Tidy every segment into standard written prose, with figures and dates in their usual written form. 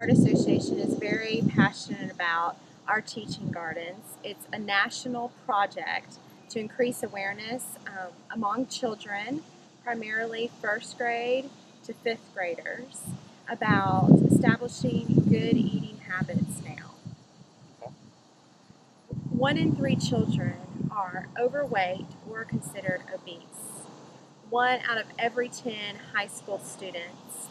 Art Association is very passionate about our teaching gardens. It's a national project to increase awareness among children, primarily first grade to fifth graders, about establishing good eating habits now. 1 in 3 children are overweight or considered obese. 1 out of every 10 high school students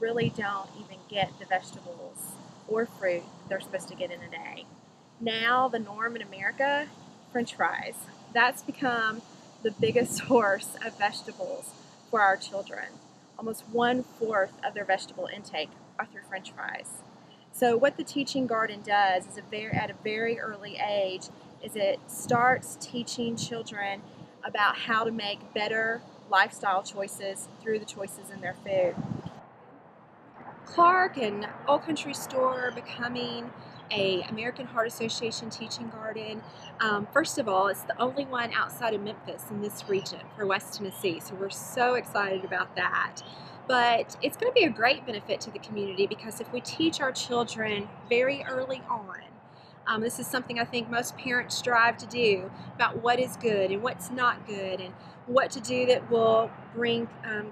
really don't even get the vegetables or fruit they're supposed to get in a day. Now the norm in America, French fries. That's become the biggest source of vegetables for our children. Almost 1/4 of their vegetable intake are through French fries. So what the teaching garden does is at a very early age is it starts teaching children about how to make better lifestyle choices through the choices in their food. Clark and Old Country Store becoming a American Heart Association teaching garden. First of all, it's the only one outside of Memphis in this region for West Tennessee, so we're so excited about that. But it's going to be a great benefit to the community because if we teach our children very early on, this is something I think most parents strive to do, about what is good and what's not good and what to do that will bring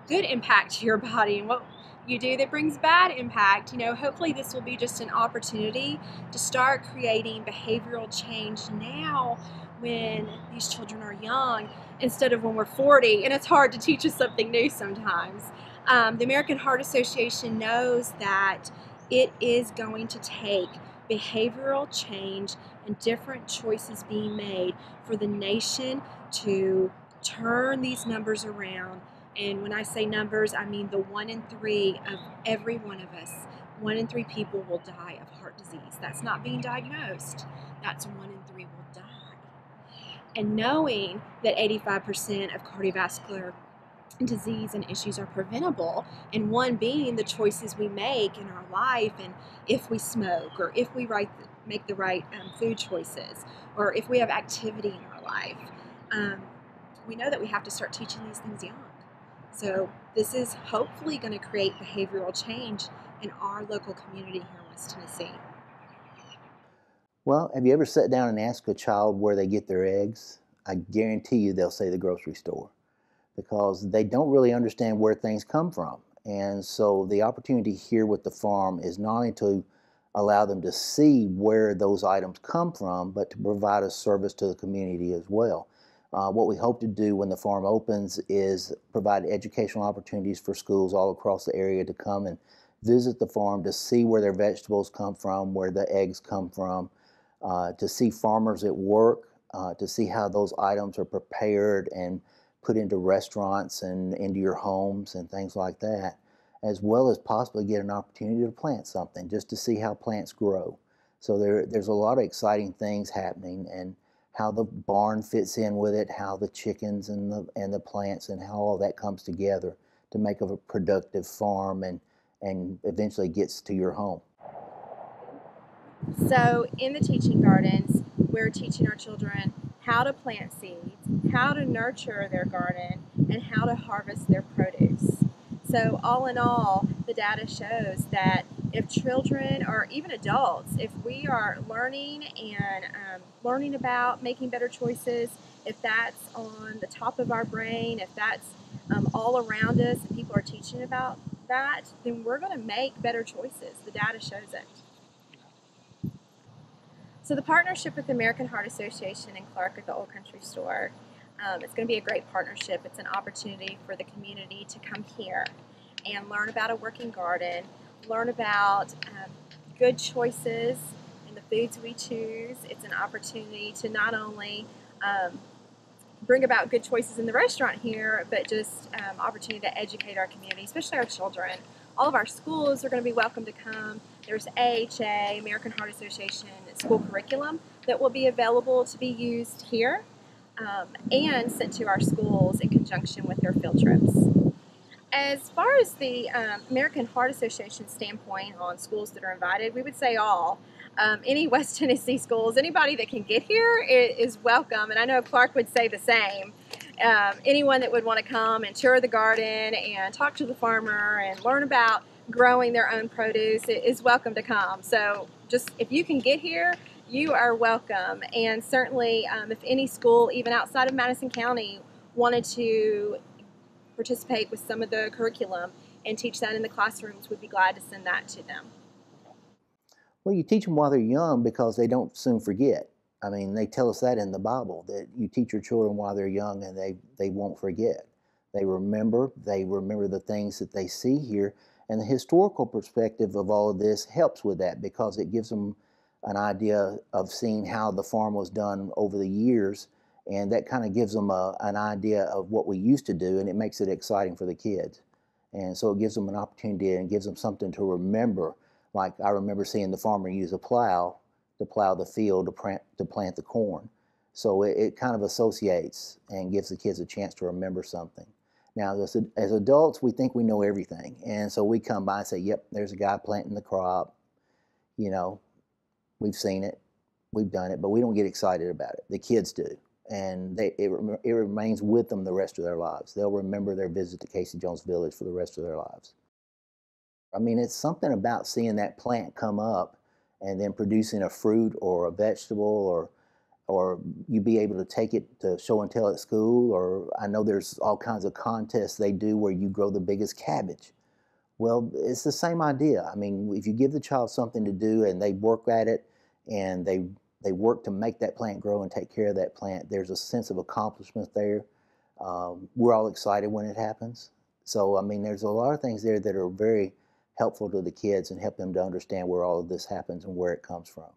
good impact to your body and what you do that brings bad impact. Hopefully this will be just an opportunity to start creating behavioral change now when these children are young instead of when we're 40 and it's hard to teach us something new sometimes. The American Heart Association knows that it is going to take behavioral change and different choices being made for the nation to turn these numbers around. And when I say numbers, I mean the 1 in 3 of every one of us. 1 in 3 people will die of heart disease. That's not being diagnosed. That's 1 in 3 will die. And knowing that 85% of cardiovascular disease and issues are preventable, and one being the choices we make in our life, and if we smoke or if we make the right food choices or if we have activity in our life, we know that we have to start teaching these things young. So this is hopefully going to create behavioral change in our local community here in West Tennessee. Well, have you ever sat down and asked a child where they get their eggs? I guarantee you they'll say the grocery store, because they don't really understand where things come from. And so the opportunity here with the farm is not only to allow them to see where those items come from, but to provide a service to the community as well. What we hope to do when the farm opens is provide educational opportunities for schools all across the area to come and visit the farm to see where their vegetables come from, where the eggs come from, to see farmers at work, to see how those items are prepared and put into restaurants and into your homes and things like that, as well as possibly get an opportunity to plant something just to see how plants grow. So there's a lot of exciting things happening, and how the barn fits in with it, how the chickens and the plants and how all that comes together to make a productive farm and eventually gets to your home. So in the teaching gardens, we're teaching our children how to plant seeds, how to nurture their garden, and how to harvest their produce. So all in all, the data shows that if children or even adults, if we are learning and learning about making better choices, if that's on the top of our brain, if that's all around us and people are teaching about that, then we're going to make better choices. The data shows it. So the partnership with the American Heart Association and Clark at the Old Country Store, it's going to be a great partnership. It's an opportunity for the community to come here and learn about a working garden, learn about good choices in the foods we choose. It's an opportunity to not only bring about good choices in the restaurant here, but just opportunity to educate our community, especially our children. All of our schools are going to be welcome to come. There's AHA, American Heart Association, school curriculum that will be available to be used here and sent to our schools in conjunction with their field trips. As far as the American Heart Association standpoint on schools that are invited, we would say all. Any West Tennessee schools, anybody that can get here is welcome, and I know Clark would say the same. Anyone that would want to come and tour the garden and talk to the farmer and learn about growing their own produce is welcome to come. So just if you can get here, you are welcome. And certainly if any school, even outside of Madison County, wanted to participate with some of the curriculum and teach that in the classrooms, we'd be glad to send that to them. Well, you teach them while they're young because they don't soon forget. I mean, they tell us that in the Bible, that you teach your children while they're young and they won't forget. They remember the things that they see here. And the historical perspective of all of this helps with that because it gives them an idea of seeing how the farm was done over the years. And that kind of gives them an idea of what we used to do, and it makes it exciting for the kids. And so it gives them an opportunity and gives them something to remember. Like I remember seeing the farmer use a plow to plow the field to plant the corn. So it kind of associates and gives the kids a chance to remember something. Now, as adults, we think we know everything. And so we come by and say, yep, there's a guy planting the crop. You know, we've seen it, we've done it, but we don't get excited about it. The kids do. And it remains with them the rest of their lives. They'll remember their visit to Casey Jones Village for the rest of their lives. I mean, it's something about seeing that plant come up and then producing a fruit or a vegetable, or you be able to take it to show and tell at school. Or I know there's all kinds of contests they do where you grow the biggest cabbage. Well, it's the same idea. I mean, if you give the child something to do and they work at it and they work to make that plant grow and take care of that plant, there's a sense of accomplishment there. We're all excited when it happens. So, I mean, there's a lot of things there that are very helpful to the kids and help them to understand where all of this happens and where it comes from.